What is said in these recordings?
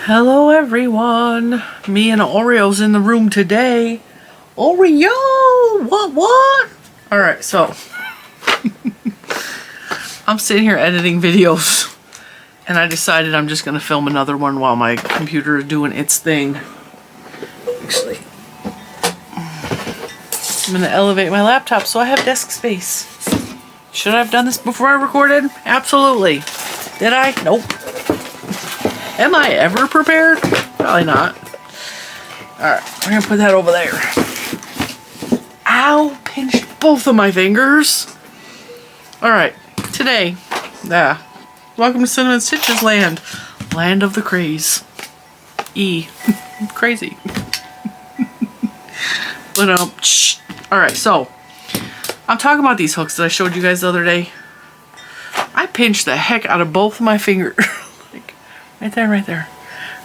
Hello everyone. Me and Oreo's in the room today. Oreo! What? Alright, so I'm sitting here editing videos and I decided I'm just gonna film another one while my computer is doing its thing. Actually, I'm gonna elevate my laptop so I have desk space. Should I have done this before I recorded? Absolutely. Did I? Nope. Am I ever prepared? Probably not. Alright, we're gonna put that over there. Ow! Pinched both of my fingers. Alright, today, welcome to Cinnamon Stitches land. Land of the craze. Crazy. But, alright, so, I'm talking about these hooks that I showed you guys the other day. I pinched the heck out of both of my fingers. Right there.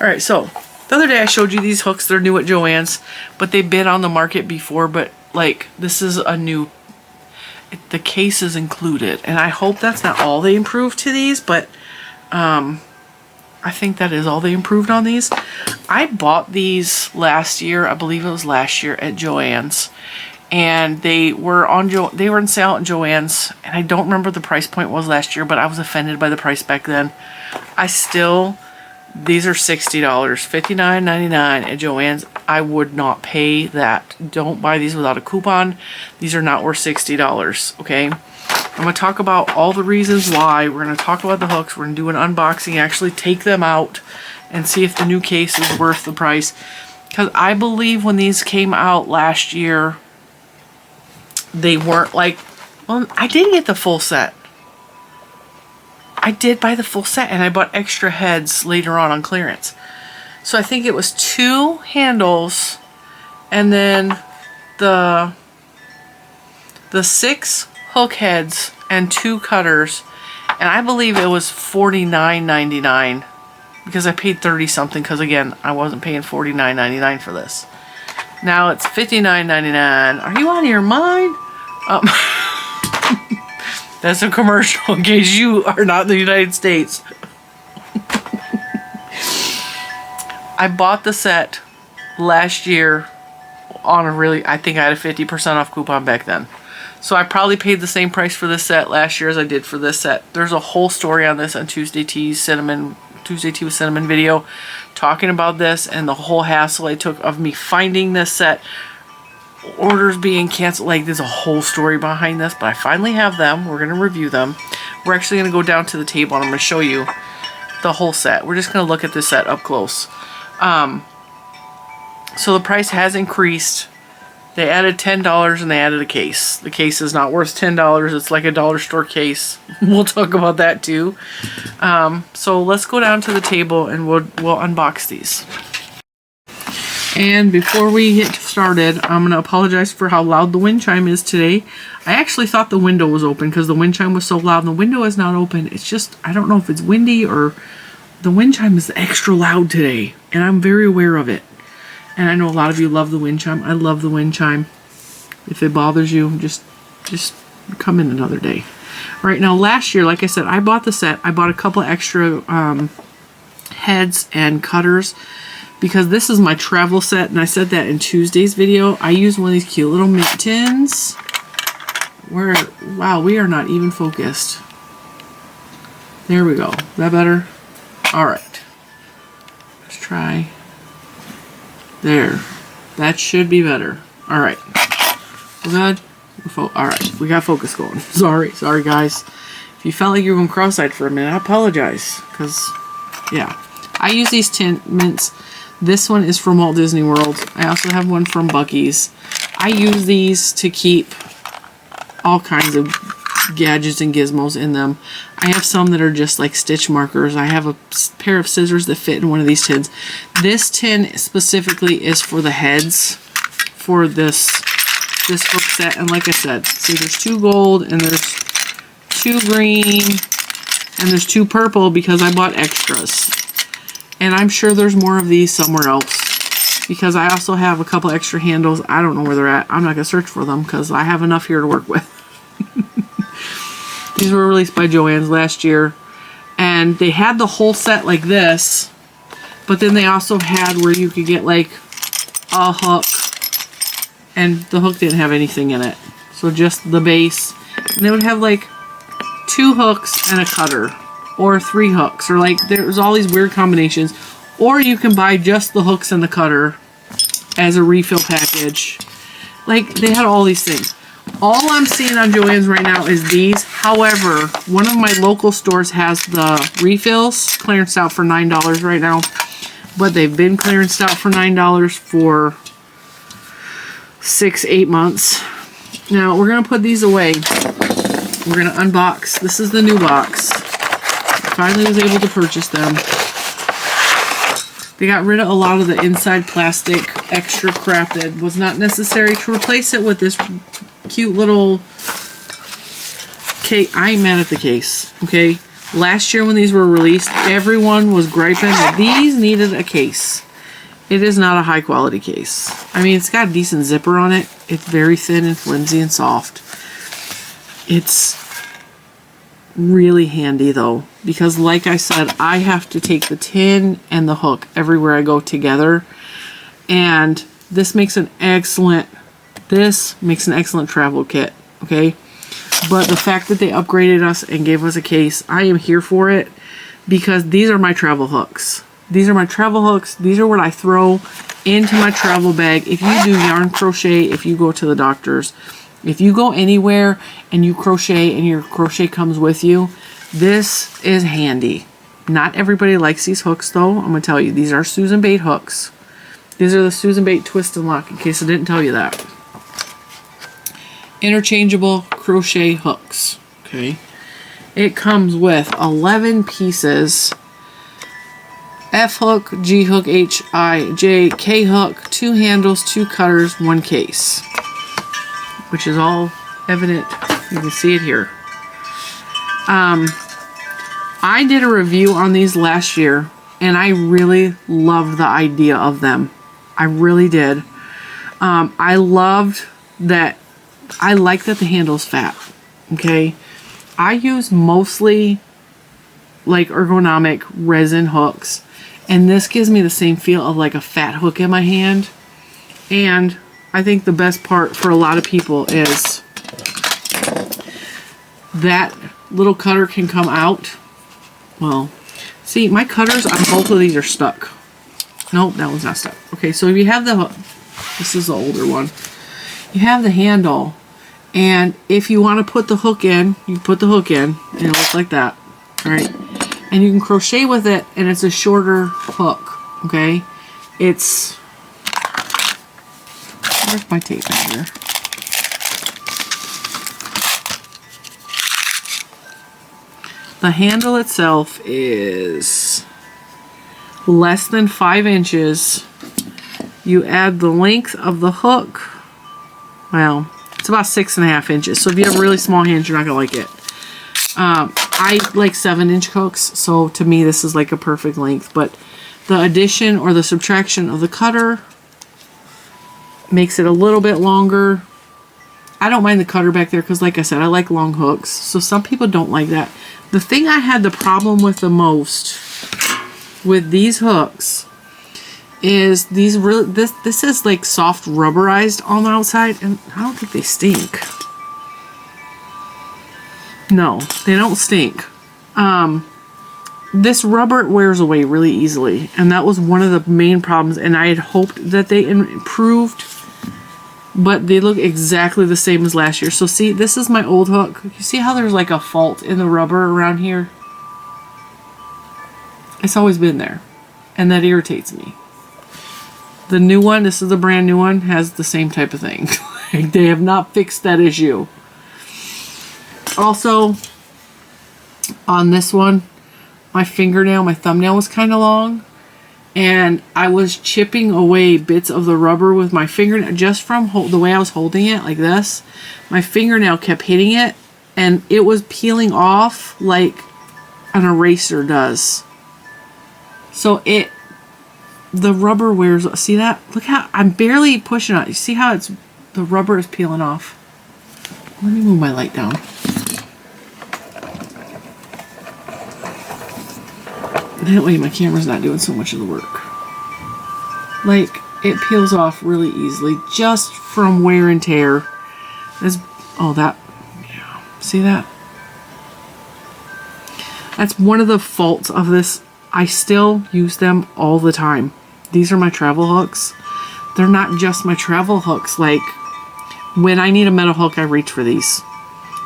Alright, so the other day I showed you these hooks. They're new at Joann's, but they've been on the market before, but like this is a new, the case is included, and I hope that's not all they improved to these, but I think that is all they improved on these. I bought these last year, I believe it was last year, at Joann's, and they were on they were in sale at Joann's, and I don't remember the price point was last year, but I was offended by the price back then. These are $60, $59.99 at Joann's. I would not pay that. Don't buy these without a coupon. These are not worth $60, okay? I'm going to talk about all the reasons why. We're going to talk about the hooks. We're going to do an unboxing, actually take them out and see if the new case is worth the price. Because I believe when these came out last year, they weren't like, well, I did get the full set. I did buy the full set, and I bought extra heads later on clearance. So I think it was 2 handles and then the 6 hook heads and 2 cutters, and I believe it was $49.99 because I paid 30 something because again I wasn't paying $49.99 for this. Now it's $59.99. Are you out of your mind? That's a commercial in case you are not in the United States. I bought the set last year on a really, I think I had a 50% off coupon back then. So I probably paid the same price for this set last year as I did for this set. There's a whole story on this on Tuesday Tea with Cinnamon video talking about this and the whole hassle I took of me finding this set. Orders being canceled, like there's a whole story behind this, but I finally have them. We're going to review them. We're actually going to go down to the table and I'm going to show you the whole set. We're just going to look at this set up close. So the price has increased. They added $10 and they added a case. The case is not worth $10. It's like a dollar store case. We'll talk about that too. So let's go down to the table and we'll unbox these. And before we get started, I'm going to apologize for how loud the wind chime is today. I actually thought the window was open because the wind chime was so loud. And the window is not open. It's just, I don't know if it's windy or the wind chime is extra loud today. And I'm very aware of it. And I know a lot of you love the wind chime. I love the wind chime. If it bothers you, just come in another day. All right, now last year, like I said, I bought the set. I bought a couple extra heads and cutters, because this is my travel set, and I said that in Tuesday's video. I used one of these cute little mint tins. Wow, we are not even focused. There we go. Is that better? Alright. Let's try. There. That should be better. Alright. We're good? Alright, we got focus going. Sorry guys. If you felt like you were going cross-eyed for a minute, I apologize. Because, yeah. I use these tin mints. This one is from Walt Disney World. I also have one from Buc-ee's. I use these to keep all kinds of gadgets and gizmos in them. I have some that are just like stitch markers. I have a pair of scissors that fit in one of these tins. This tin specifically is for the heads for this hook set. And like I said, see, there's 2 gold and there's 2 green and there's 2 purple because I bought extras. And I'm sure there's more of these somewhere else because I also have a couple extra handles. I don't know where they're at. I'm not going to search for them because I have enough here to work with. These were released by Joann's last year. And they had the whole set like this, But then they also had where you could get like a hook, and the hook didn't have anything in it. So just the base. And they would have like 2 hooks and a cutter, or 3 hooks, or like there's all these weird combinations. Or you can buy just the hooks and the cutter as a refill package. Like, they had all these things. All I'm seeing on Joann's right now is these. However, one of my local stores has the refills clearanced out for $9 right now. But they've been clearanced out for $9 for 6-8 months. Now, we're going to put these away. We're going to unbox. This is the new box. Finally was able to purchase them. They got rid of a lot of the inside plastic extra crap that was not necessary to replace it with this cute little case. I ain't mad at the case, okay? Last year when these were released, everyone was griping that these needed a case. It is not a high quality case. I mean, it's got a decent zipper on it. It's very thin and flimsy and soft. It's really handy though, because like I said, I have to take the tin and the hook everywhere I go together, and this makes an excellent travel kit, okay? But the fact that they upgraded us and gave us a case, I am here for it, because these are my travel hooks. These are my travel hooks. These are what I throw into my travel bag. If you do yarn crochet, if you go to the doctor's, if you go anywhere and you crochet and your crochet comes with you, this is handy. Not everybody likes these hooks though. I'm going to tell you, these are Susan Bate hooks. These are the Susan Bate Twist and Lock, in case I didn't tell you that. Interchangeable crochet hooks. Okay. It comes with 11 pieces. F hook, G hook, H, I, J, K hook, 2 handles, 2 cutters, 1 case. Which is all evident. You can see it here. I did a review on these last year, and I really loved the idea of them. I really did. I loved that. I like that the handle's fat. Okay. I use mostly like ergonomic resin hooks, and this gives me the same feel of like a fat hook in my hand. And I think the best part for a lot of people is that little cutter can come out. Well, see, my cutters on both of these are stuck. Nope, that one's not stuck. Okay, so if you have the hook, this is the older one. You have the handle, and if you want to put the hook in, you put the hook in, and it looks like that. All right, and you can crochet with it, and it's a shorter hook. Okay, it's, where's my tape in here? The handle itself is less than 5 inches. You add the length of the hook. Well, it's about 6.5 inches. So if you have really small hands, you're not gonna like it. I like 7-inch hooks, so to me this is like a perfect length. But the addition or the subtraction of the cutter makes it a little bit longer. I don't mind the cutter back there because, like I said, I like long hooks. So some people don't like that. The thing I had the problem with the most with these hooks is these really, this is like soft rubberized on the outside, and I don't think they stink. No, they don't stink. This rubber wears away really easily, and that was one of the main problems, and I had hoped that they improved, but they look exactly the same as last year. So see, this is my old hook. You see how there's like a fault in the rubber around here? It's always been there, and that irritates me. The new one, this is the brand new one, has the same type of thing. Like, they have not fixed that issue. Also, on this one, my fingernail, my thumbnail was kind of long, and I was chipping away bits of the rubber with my fingernail just from the way I was holding it, like this. My fingernail kept hitting it, and it was peeling off like an eraser does. So the rubber wears, see that? Look how, I'm barely pushing it. You see how the rubber is peeling off? Let me move my light down. That way my camera's not doing so much of the work. Like, it peels off really easily just from wear and tear. Yeah, see that? That's one of the faults of this. I still use them all the time. These are my travel hooks. They're not just my travel hooks. Like, when I need a metal hook, I reach for these.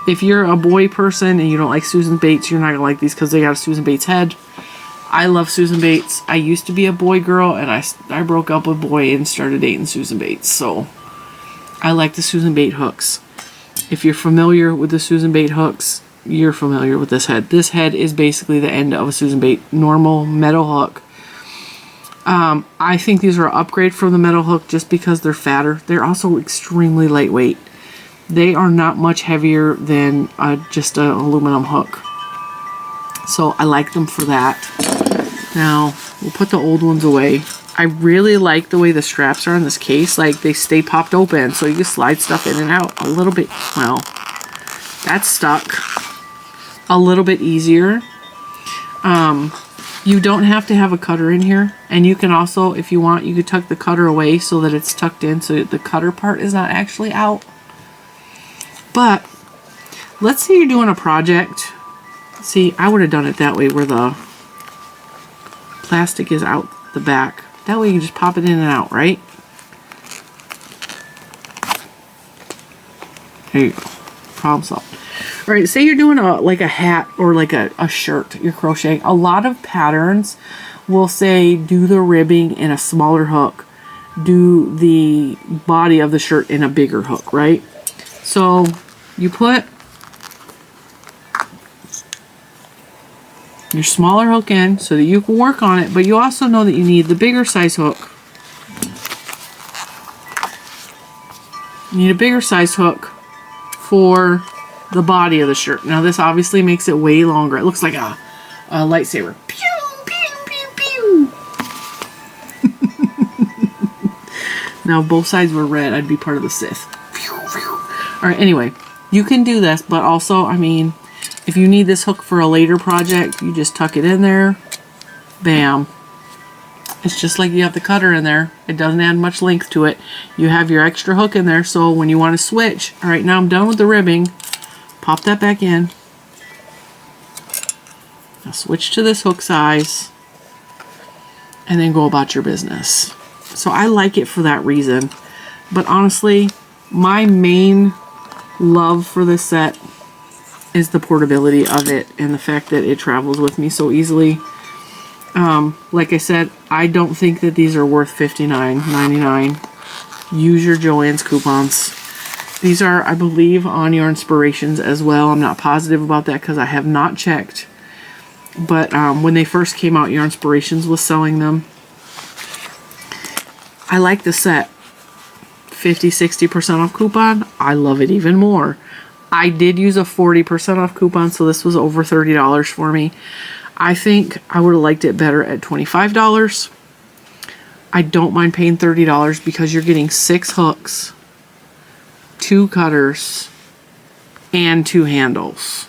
If you're a boy person and you don't like Susan Bates, you're not going to like these because they got a Susan Bates head. I love Susan Bates. I used to be a boy girl, and I broke up with a boy and started dating Susan Bates. So, I like the Susan Bates hooks. If you're familiar with the Susan Bates hooks, you're familiar with this head. This head is basically the end of a Susan Bates normal metal hook. I think these are an upgrade from the metal hook just because they're fatter. They're also extremely lightweight. They are not much heavier than just an aluminum hook. So I like them for that. Now, we'll put the old ones away. I really like the way the straps are on this case. Like, they stay popped open, so you can slide stuff in and out a little bit. Well, that's stuck a little bit easier. You don't have to have a cutter in here. And you can also, if you want, you could tuck the cutter away so that it's tucked in so the cutter part is not actually out. But let's say you're doing a project. See, I would have done it that way where the plastic is out the back. That way you can just pop it in and out, right? There you go. Problem solved. All right, say you're doing like a hat or like a shirt you're crocheting. A lot of patterns will say do the ribbing in a smaller hook. Do the body of the shirt in a bigger hook, right? So you put your smaller hook in so that you can work on it, but you also know that you need the bigger size hook. You need a bigger size hook for the body of the shirt. Now this obviously makes it way longer. It looks like a lightsaber. Pew, pew, pew, pew. Now if both sides were red, I'd be part of the Sith. Pew, pew. All right, anyway, you can do this, but also, I mean, if you need this hook for a later project, you just tuck it in there. Bam. It's just like you have the cutter in there. It doesn't add much length to it. You have your extra hook in there, so when you want to switch, all right, now I'm done with the ribbing. Pop that back in. Now switch to this hook size. And then go about your business. So I like it for that reason. But honestly, my main love for this set is the portability of it and the fact that it travels with me so easily. Like I said, I don't think that these are worth $59.99. Use your Joann's coupons. These are, I believe, on your Inspirations as well. I'm not positive about that because I have not checked. But when they first came out, your Inspirations was selling them. I like the set. 50-60% off coupon. I love it even more. I did use a 40% off coupon, so this was over $30 for me. I think I would have liked it better at $25. I don't mind paying $30 because you're getting 6 hooks, 2 cutters, and 2 handles.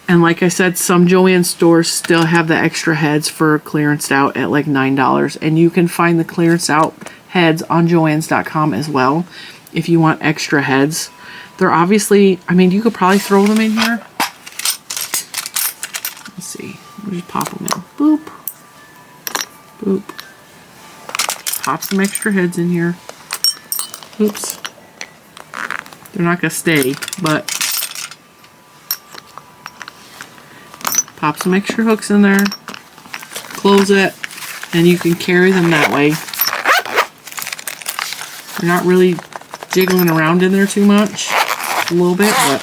And like I said, some Joann stores still have the extra heads for clearanced out at like $9. And you can find the clearanced out heads on Joanns.com as well if you want extra heads. They're obviously, I mean, you could probably throw them in here. Let's see. We'll just pop them in. Boop. Boop. Just pop some extra heads in here. Oops. They're not going to stay, but pop some extra hooks in there. Close it. And you can carry them that way. They're not really jiggling around in there too much. A little bit, but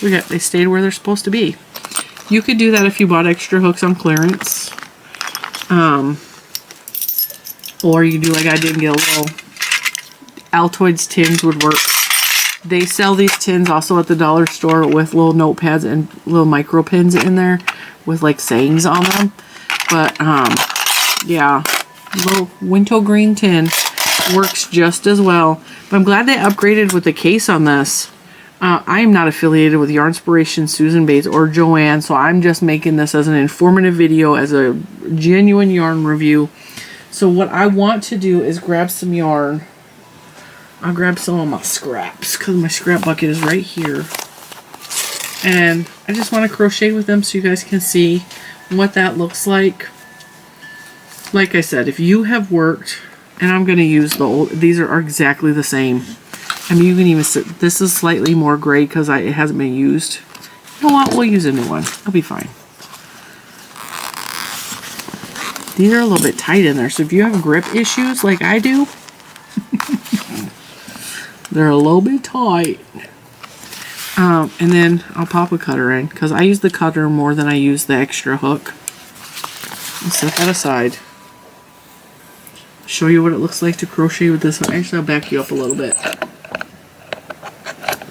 look at, they stayed where they're supposed to be. You could do that if you bought extra hooks on clearance. Or you do like I did and get a little Altoids tins would work. They sell these tins also at the dollar store with little notepads and little micro pins in there with like sayings on them. But yeah, little wintergreen tin works just as well. But I'm glad they upgraded with the case on this. I am not affiliated with Yarnspiration, Susan Bates, or Joanne, so I'm just making this as an informative video, as a genuine yarn review. So what I want to do is grab some yarn. I'll grab some of my scraps, because my scrap bucket is right here. And I just want to crochet with them so you guys can see what that looks like. Like I said, if you have worked, and I'm going to use the old, these are exactly the same. I mean, you can even sit, this is slightly more gray because it hasn't been used. You know what, we'll use a new one. It'll be fine. These are a little bit tight in there, so if you have grip issues like I do, they're a little bit tight. And then I'll pop a cutter in, because I use the cutter more than I use the extra hook. I'll set that aside. Show you what it looks like to crochet with this one. Actually, I'll back you up a little bit,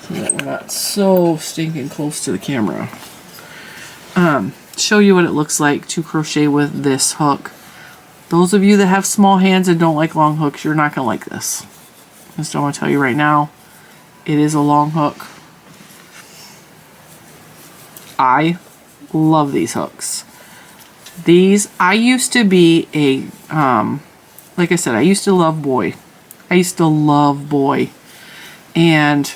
so that we're not so stinking close to the camera. Show you what it looks like to crochet with this hook. Those of you that have small hands and don't like long hooks, you're not going to like this. Just don't want to tell you right now, it is a long hook. I love these hooks. These, I used to be a, like I said, I used to love boy. I used to love boy. And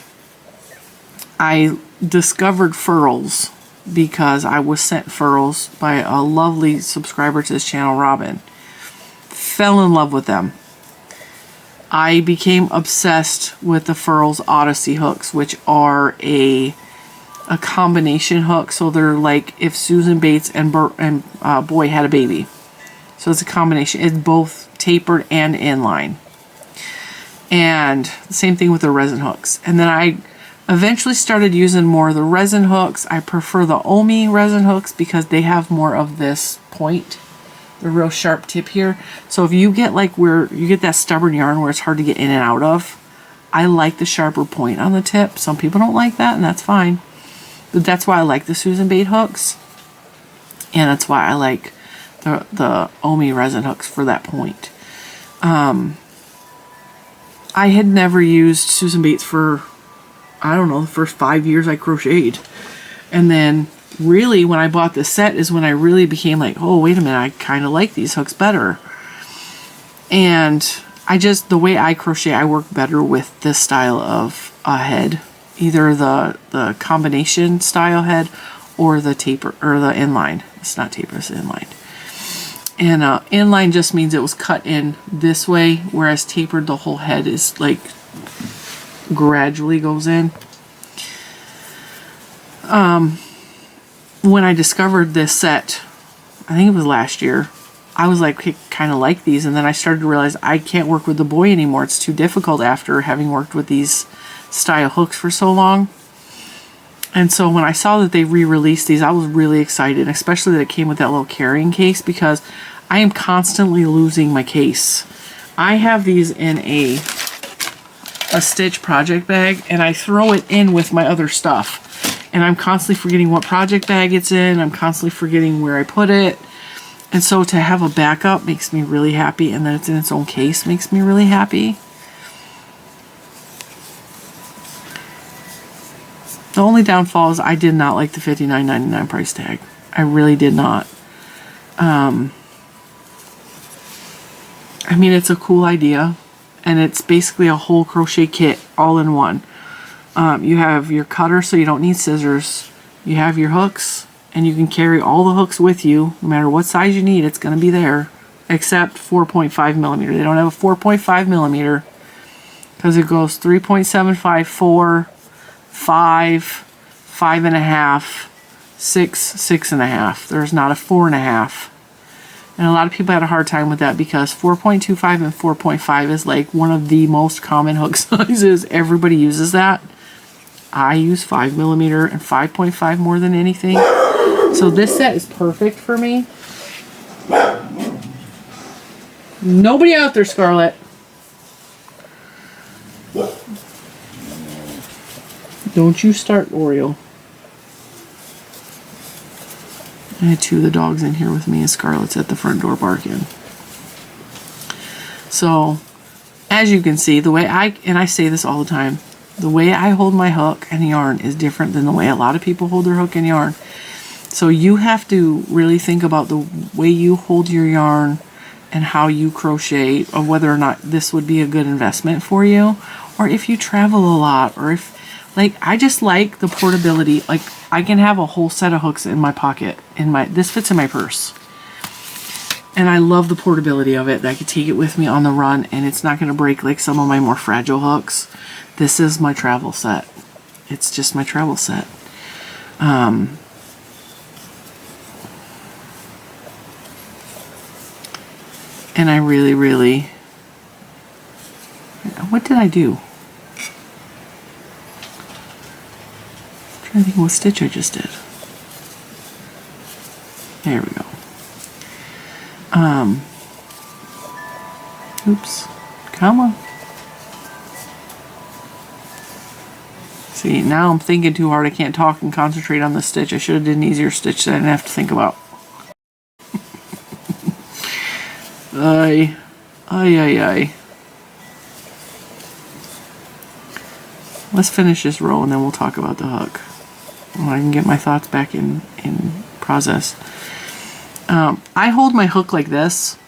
I discovered furls because I was sent furls by a lovely subscriber to this channel, Robin. Fell in love with them. I became obsessed with the Furls Odyssey hooks, which are a combination hook. So they're like if Susan Bates and Boy had a baby. So it's a combination. It's both tapered and inline. And the same thing with the resin hooks. And then I eventually started using more of the resin hooks. I prefer the Omi resin hooks because they have more of this point, the real sharp tip here. So if you get like where you get that stubborn yarn where it's hard to get in and out of, I like the sharper point on the tip. Some people don't like that, and that's fine. But that's why I like the Susan Bates hooks. And that's why I like the Omi resin hooks for that point. I had never used Susan Bates for, I don't know, the first 5 years I crocheted. And then really when I bought this set is when I really became like, oh, wait a minute, I kind of like these hooks better. And I just, the way I crochet, I work better with this style of a head. Either the combination style head or the taper, or the inline. It's not taper, it's inline. And inline just means it was cut in this way, whereas tapered, the whole head is like gradually goes in. When I discovered this set, I think it was last year, I was like, kind of like these, and then I started to realize I can't work with the boy anymore. It's too difficult after having worked with these style hooks for so long. And so when I saw that they re-released these, I was really excited, especially that it came with that little carrying case, because I am constantly losing my case. I have these in a Stitch project bag, and I throw it in with my other stuff. And I'm constantly forgetting what project bag it's in. I'm constantly forgetting where I put it. And so to have a backup makes me really happy, and that it's in its own case makes me really happy. The only downfall is I did not like the $59.99 price tag. I really did not. I mean, it's a cool idea, and it's basically a whole crochet kit all in one. You have your cutter, so you don't need scissors. You have your hooks, and you can carry all the hooks with you. No matter what size you need, it's going to be there, except 4.5 millimeter. They don't have a 4.5 millimeter because it goes 3.75, 4, 5, 5.5, 6, 6.5. There's not a 4.5. And a lot of people had a hard time with that because 4.25 and 4.5 is like one of the most common hook sizes. Everybody uses that. I use 5 millimeter and 5.5 more than anything. So this set is perfect for me. Nobody out there, Scarlett. Don't you start, Oreo. I had two of the dogs in here with me, and Scarlett's at the front door barking. So, as you can see, the way I say this all the time, The way I hold my hook and yarn is different than the way a lot of people hold their hook and yarn. So you have to really think about the way you hold your yarn and how you crochet, or whether or not this would be a good investment for you, or if you travel a lot, or if, like, I just like the portability. Like, I can have a whole set of hooks in my pocket. This fits in my purse. And I love the portability of it. I could take it with me on the run, and it's not going to break like some of my more fragile hooks. This is my travel set. It's just my travel set. And I really, really... What did I do? I'm trying to think what stitch I just did. There we go. Oops. Come on. See, now I'm thinking too hard. I can't talk and concentrate on the stitch. I should have did an easier stitch that I didn't have to think about. Ay. Let's finish this row and then we'll talk about the hook. When I can get my thoughts back in process. I hold my hook like this,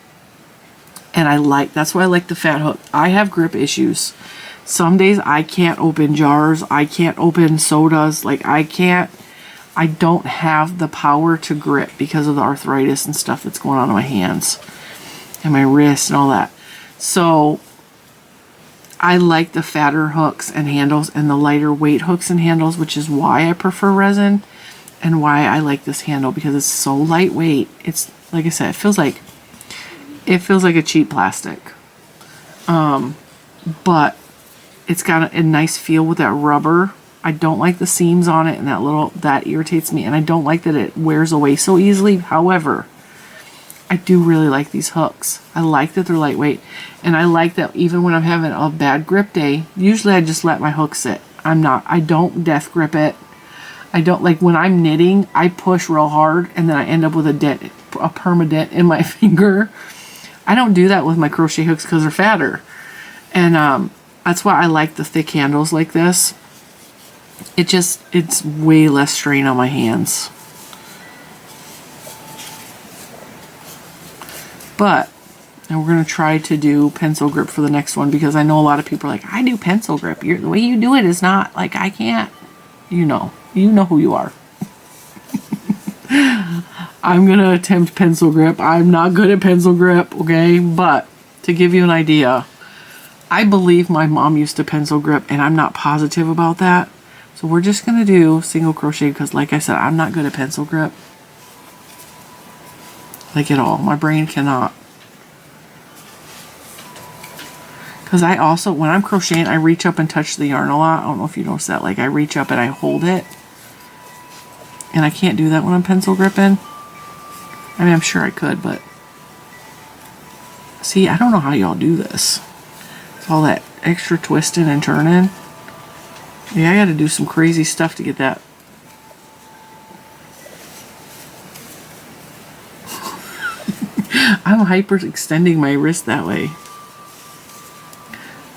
and that's why I like the fat hook. I have grip issues. Some days I can't open jars. I can't open sodas. Like, I don't have the power to grip because of the arthritis and stuff that's going on in my hands and my wrists and all that. So I like the fatter hooks and handles and the lighter weight hooks and handles, which is why I prefer resin and why I like this handle, because it's so lightweight. It's, like I said, it feels like a cheap plastic. But it's got a nice feel with that rubber. I don't like the seams on it, and that irritates me, and I don't like that it wears away so easily. However, I do really like these hooks. I like that they're lightweight, and I like that even when I'm having a bad grip day, usually I just let my hook sit. I don't death grip it. I don't, like, when I'm knitting, I push real hard and then I end up with a perma-dent in my finger. I don't do that with my crochet hooks because they're fatter. And that's why I like the thick handles like this. It's way less strain on my hands. But, and we're going to try to do pencil grip for the next one, because I know a lot of people are like, I do pencil grip. The way you do it is not, like, I can't. You know who you are. I'm going to attempt pencil grip. I'm not good at pencil grip, okay? But to give you an idea, I believe my mom used to pencil grip, and I'm not positive about that. So we're just going to do single crochet because, like I said, I'm not good at pencil grip. Like, at all. My brain cannot. Because I also, when I'm crocheting, I reach up and touch the yarn a lot. I don't know if you noticed that. Like, I reach up and I hold it. And I can't do that when I'm pencil gripping. I mean, I'm sure I could, but... See, I don't know how y'all do this. It's all that extra twisting and turning. Yeah, I gotta do some crazy stuff to get that. I'm hyper-extending my wrist that way.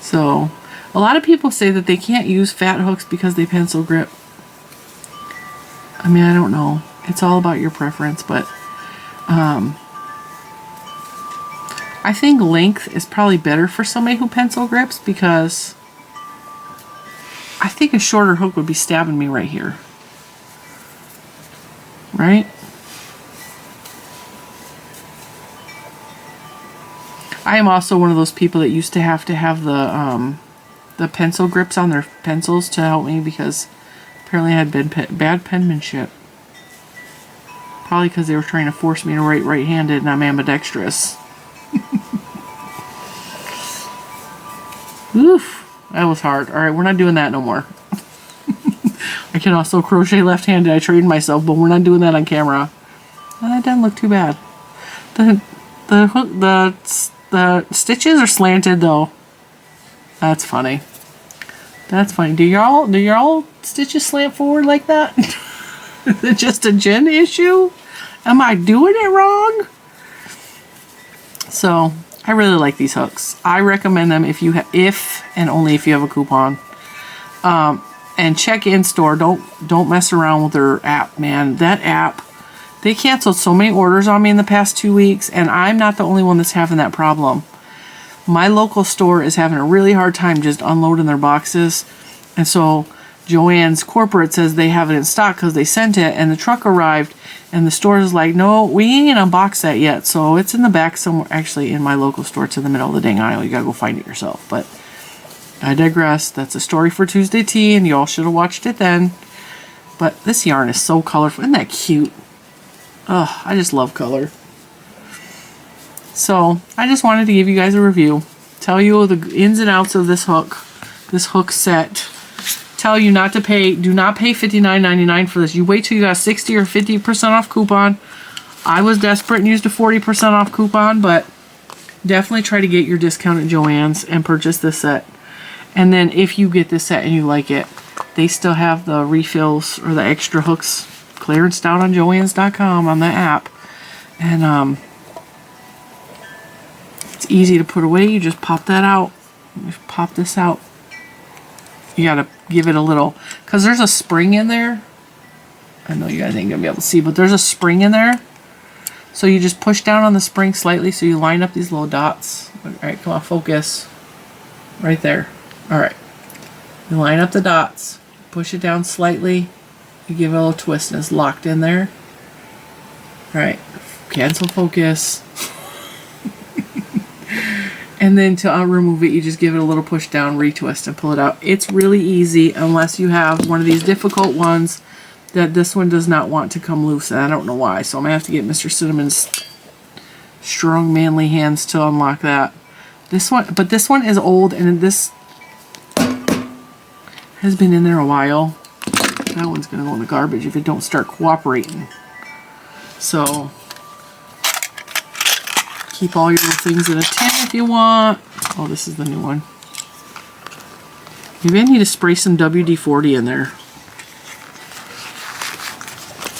So, a lot of people say that they can't use fat hooks because they pencil grip. I mean, I don't know. It's all about your preference, but I think length is probably better for somebody who pencil grips, because I think a shorter hook would be stabbing me right here. Right? I am also one of those people that used to have the pencil grips on their pencils to help me, because apparently I had bad penmanship. Probably because they were trying to force me to write right-handed, and I'm ambidextrous. Oof, that was hard. All right, we're not doing that no more. I can also crochet left-handed. I trained myself, but we're not doing that on camera. Oh, that doesn't look too bad. The stitches are slanted though. That's funny. That's funny. Do y'all stitches slant forward like that? Is it just a Jen issue? Am I doing it wrong? So I really like these hooks. I recommend them if and only if you have a coupon. And check in store. Don't mess around with their app, man. That app, they canceled so many orders on me in the past 2 weeks, and I'm not the only one that's having that problem. My local store is having a really hard time just unloading their boxes, and so Joann's corporate says they have it in stock because they sent it, and the truck arrived, and the store is like, no, we ain't unboxed that yet, so it's in the back somewhere. Actually, in my local store, it's in the middle of the dang aisle. You gotta go find it yourself, but I digress. That's a story for Tuesday Tea, and y'all should have watched it then. But this yarn is so colorful. Isn't that cute? Ugh, I just love color. So, I just wanted to give you guys a review. Tell you the ins and outs of this hook set. Tell you not to pay, do not pay $59.99 for this. You wait till you got 60 or 50% off coupon. I was desperate and used a 40% off coupon, but definitely try to get your discount at Joann's and purchase this set. And then if you get this set and you like it, they still have the refills or the extra hooks clearanced out on Joann's.com on the app. And it's easy to put away. You just pop that out. Just pop this out. You gotta give it a little, because there's a spring in there. I know you guys ain't gonna be able to see, but there's a spring in there. So you just push down on the spring slightly so you line up these little dots. Alright, come on, focus. Right there. Alright. You line up the dots, push it down slightly, you give it a little twist, and it's locked in there. Alright, cancel focus. And then to remove it, you just give it a little push down, retwist, and pull it out. It's really easy unless you have one of these difficult ones that this one does not want to come loose, and I don't know why. So I'm going to have to get Mr. Cinnamon's strong, manly hands to unlock that. This one is old, and this has been in there a while. That one's going to go in the garbage if it don't start cooperating. So keep all your little things in a tin if you want. Oh, this is the new one. You may need to spray some WD-40 in there.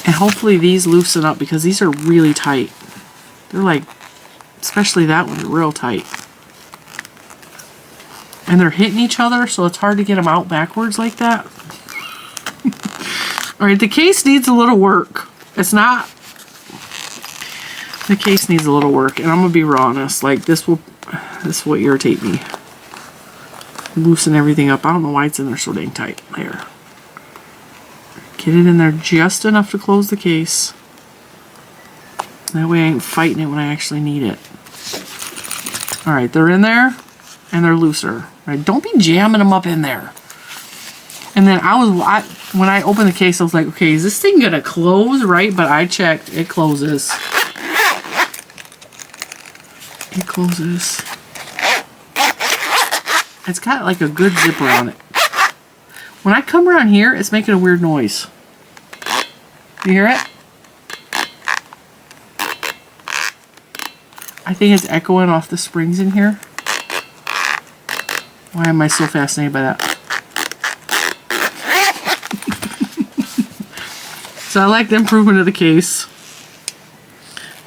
And hopefully these loosen up because these are really tight. They're like, especially that one, real tight. And they're hitting each other, so it's hard to get them out backwards like that. Alright, the case needs a little work. It's not... The case needs a little work, and I'm gonna be raw honest. Like this will irritate me. Loosen everything up. I don't know why it's in there so dang tight. There. Get it in there just enough to close the case. That way I ain't fighting it when I actually need it. All right, they're in there, and they're looser. All right, don't be jamming them up in there. And then when I opened the case, I was like, okay, is this thing gonna close right? But I checked, it closes. It closes. It's got like a good zipper on it. When I come around here, it's making a weird noise. You hear it? I think it's echoing off the springs in here. Why am I so fascinated by that? So I like the improvement of the case.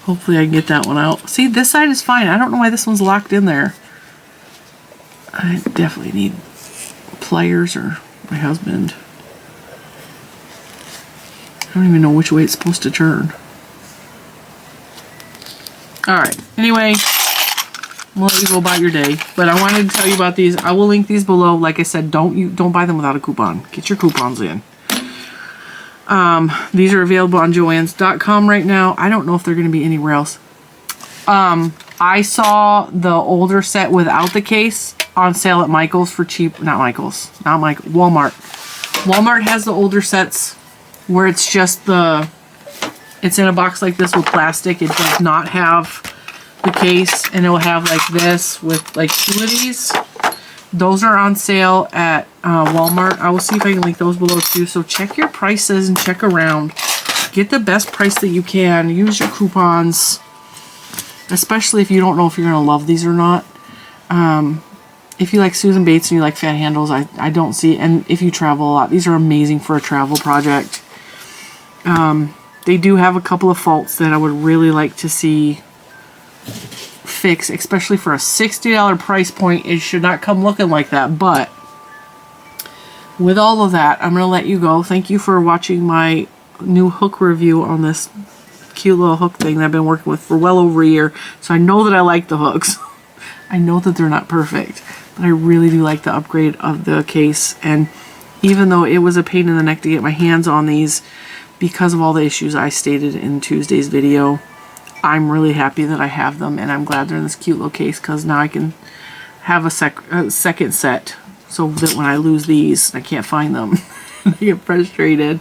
Hopefully I can get that one out. See, this side is fine. I don't know why this one's locked in there. I definitely need pliers or my husband. I don't even know which way it's supposed to turn. Alright, anyway, we'll let you go about your day. But I wanted to tell you about these. I will link these below. Like I said, don't buy them without a coupon. Get your coupons in. These are available on Joann's.com right now. I don't know if they're going to be anywhere else. I saw the older set without the case on sale at Michael's for cheap. Walmart. Walmart has the older sets where it's just it's in a box like this with plastic. It does not have the case, and it will have like this with like two of these. Those are on sale at Walmart. I will see if I can link those below too. So check your prices and check around. Get the best price that you can. Use your coupons. Especially if you don't know if you're going to love these or not. If you like Susan Bates and you like fat handles, I don't see... And if you travel a lot, these are amazing for a travel project. They do have a couple of faults that I would really like to see fix, especially for a $60 price point. It should not come looking like that, but with all of that, I'm going to let you go. Thank you for watching my new hook review on this cute little hook thing that I've been working with for well over a year. So I know that I like the hooks. I know that they're not perfect, but I really do like the upgrade of the case. And even though it was a pain in the neck to get my hands on these because of all the issues I stated in Tuesday's video, I'm really happy that I have them, and I'm glad they're in this cute little case because now I can have a second set so that when I lose these, I can't find them and I get frustrated.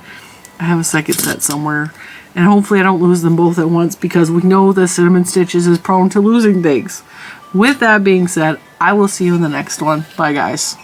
I have a second set somewhere, and hopefully I don't lose them both at once because we know that Cinnamon Stitches is prone to losing things. With that being said, I will see you in the next one. Bye, guys.